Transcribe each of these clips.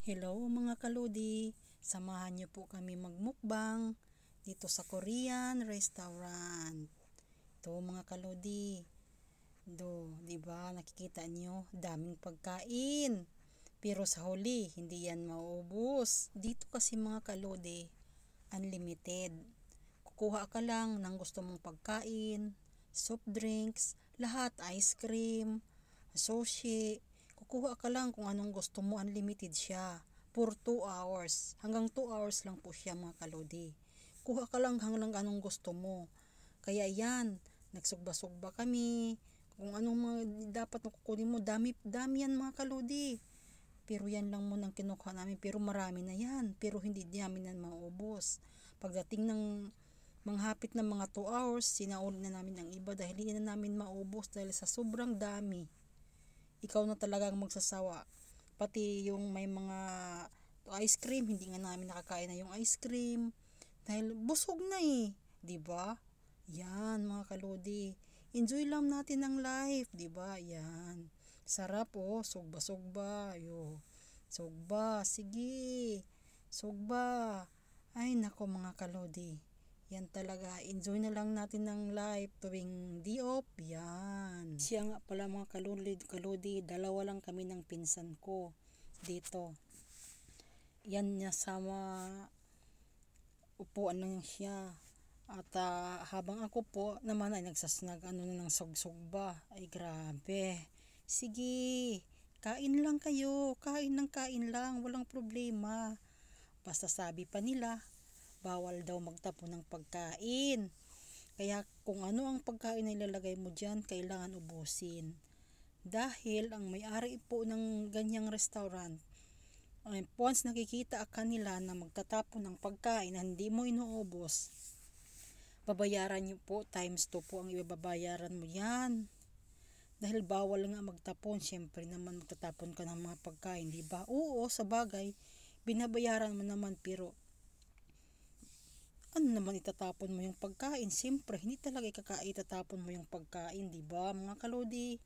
Hello mga kaludi, samahan niyo po kami magmukbang dito sa Korean restaurant. Ito mga kaludi, di ba nakikita niyo, daming pagkain. Pero sa huli, hindi yan mauubos. Dito kasi mga kaludi, unlimited. Kukuha ka lang ng gusto mong pagkain, soft drinks, lahat ice cream, sushi. Kukuha ka lang kung anong gusto mo, unlimited siya. For 2 hours. Hanggang 2 hours lang po siya mga kalodi. Kuha ka lang hanggang anong gusto mo. Kaya yan, nagsugba-sugba kami. Kung anong mga dapat makukunin mo, dami yan mga kalodi. Pero yan lang muna ang kinukuha namin. Pero marami na yan. Pero hindi namin yan maubos. Pagdating ng manghapit ng mga 2 hours, sinauli na namin ang iba dahil hindi na namin maubos dahil sa sobrang dami. Ikaw na talagang magsasawa. Pati yung may mga ice cream, hindi nga namin nakakain na yung ice cream dahil busog na di ba? Yan mga kalodi. Enjoy lang natin ang life, di ba? Yan. Sarap sugba-sugba. Sugba, sige. Sugba. Ay nako mga kalodi. Yan talaga, enjoy na lang natin ng life tuwing di off, yan. Siya nga pala mga kaludi, dalawa lang kami ng pinsan ko dito. Yan niya sama upuan lang siya. At habang ako po naman ay ng sugsugba. Ay grabe. Sige, kain lang kayo, kain lang, walang problema. Basta sabi pa nila, bawal daw magtapon ng pagkain. Kaya kung ano ang pagkain na ilalagay mo dyan, kailangan ubusin. Dahil ang may-ari po ng ganyang restaurant, once nakikita ka nila na magtatapon ng pagkain na hindi mo inuubos, babayaran nyo po, times 2 po ang ibabayaran mo yan. Dahil bawal nga magtapon, syempre naman magtatapon ka ng mga pagkain, di ba? Oo, sa bagay, binabayaran mo naman, pero ano naman itatapon mo yung pagkain? Siyempre, hindi talaga itatapon mo yung pagkain, di ba mga kalodi?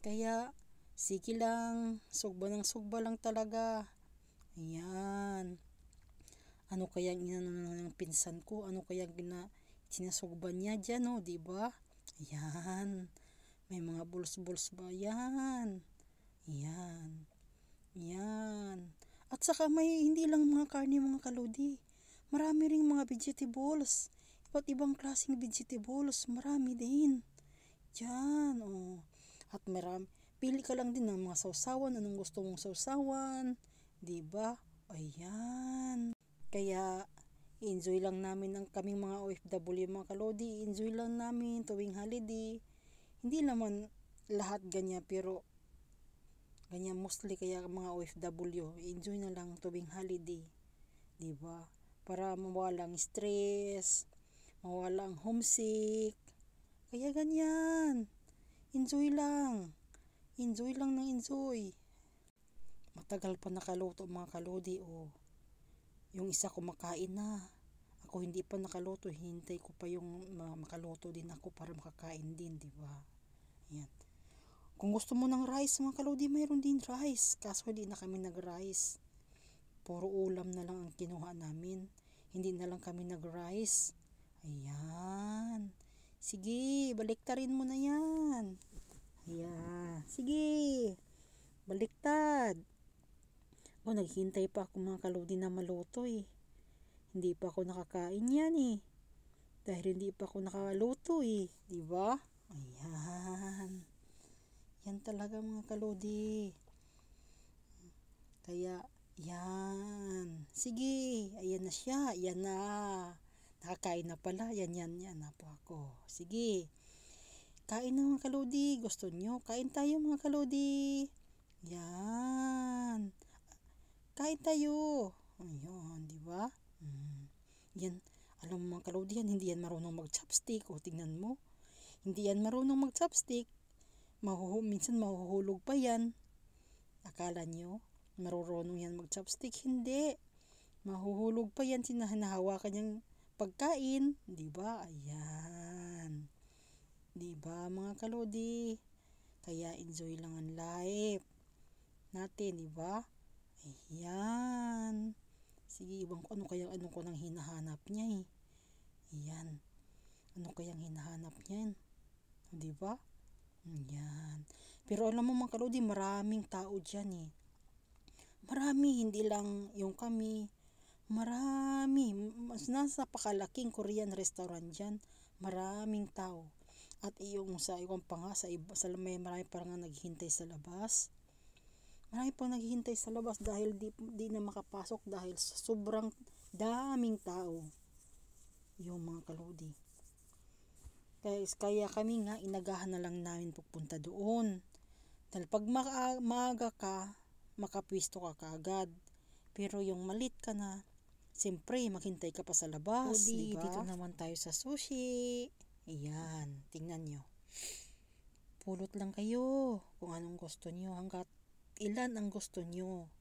Kaya, sige lang, sugba ng sugba lang talaga. Ayan. Ano kaya inano ng pinsan ko? Ano kaya sinasugba niya dyan, di ba? Ayan. May mga buls-buls ba? Ayan. Ayan. Ayan. At saka may hindi lang mga karne mga kalodi. Marami ring mga vegetables. Iba't ibang klaseng vegetables. Marami din. Diyan, At marami. Pili ka lang din ng mga sausawan. Anong gusto mong sausawan? Diba? Ayan. Kaya, enjoy lang namin ang kaming mga OFW mga kalodi. Enjoy lang namin tuwing holiday. Hindi naman lahat ganyan, pero ganyan mostly, kaya mga OFW, enjoy na lang tuwing holiday. Diba? Para mawala ang stress, mawala ang homesick. Kaya ganyan. Enjoy lang. Enjoy lang ng enjoy. Matagal pa nakaluto mga kalodi, Yung isa kumakain na. Ako hindi pa nakaluto, hintay ko pa yung makaluto din ako para makakain din, di ba? Ayan. Kung gusto mo ng rice mga kalodi, mayroon din rice. Kaso hindi na kami nag-rice. Puro ulam na lang ang kinuha namin. Hindi na lang kami nag-rice. Ayan. Sige, baliktarin mo na yan. Ayan. Sige. Baliktad. Naghihintay pa ako mga kalodi na maluto Hindi pa ako nakakain yan Dahil hindi pa ako nakaluto Diba? Ayan. Yan talaga mga kalodi. Kaya, yan. Sige, ayan na siya. Ayan na. Nakakain na pala. Yan na po ako. Sige. Kain na mga kalodi. Gusto nyo? Kain tayo mga kalodi. Yan. Kain tayo. Ayun, di ba? Yan. Alam mo mga kalodi yan, hindi yan marunong mag-chopstick. Tingnan mo. Hindi yan marunong mag-chopstick. Minsan mahuhulog pa yan. Akala nyo marunong yan mag-chopstick? Hindi. Mahuhulog pa yan. Hinahawakan niyang pagkain. Diba? Ayan. Diba mga kalodi? Kaya enjoy lang ang life natin. Diba? Ayan. Iwan ko ano ko nang hinahanap niya eh. Ayan. Ano kayang hinahanap niyan? Di ba? Ayan. Pero alam mo mga kalodi, maraming tao dyan eh. Marami, hindi lang yung kami. Marami. Mas nasa napakalaking Korean restaurant dyan. Maraming tao. At yung sa iwan pa nga, marami parang naghihintay sa labas. Marami pang naghihintay sa labas dahil di na makapasok dahil sa sobrang daming tao. Yung mga kalodi. Kaya kami nga inagahan na lang namin pupunta doon. Dahil pag maaga ka, makapwisto ka kaagad. Pero yung malit ka na, siyempre maghintay ka pa sa labas, diba? Dito naman tayo sa sushi. Ayan, tingnan nyo. Pulot lang kayo kung anong gusto nyo, hanggat ilan ang gusto nyo.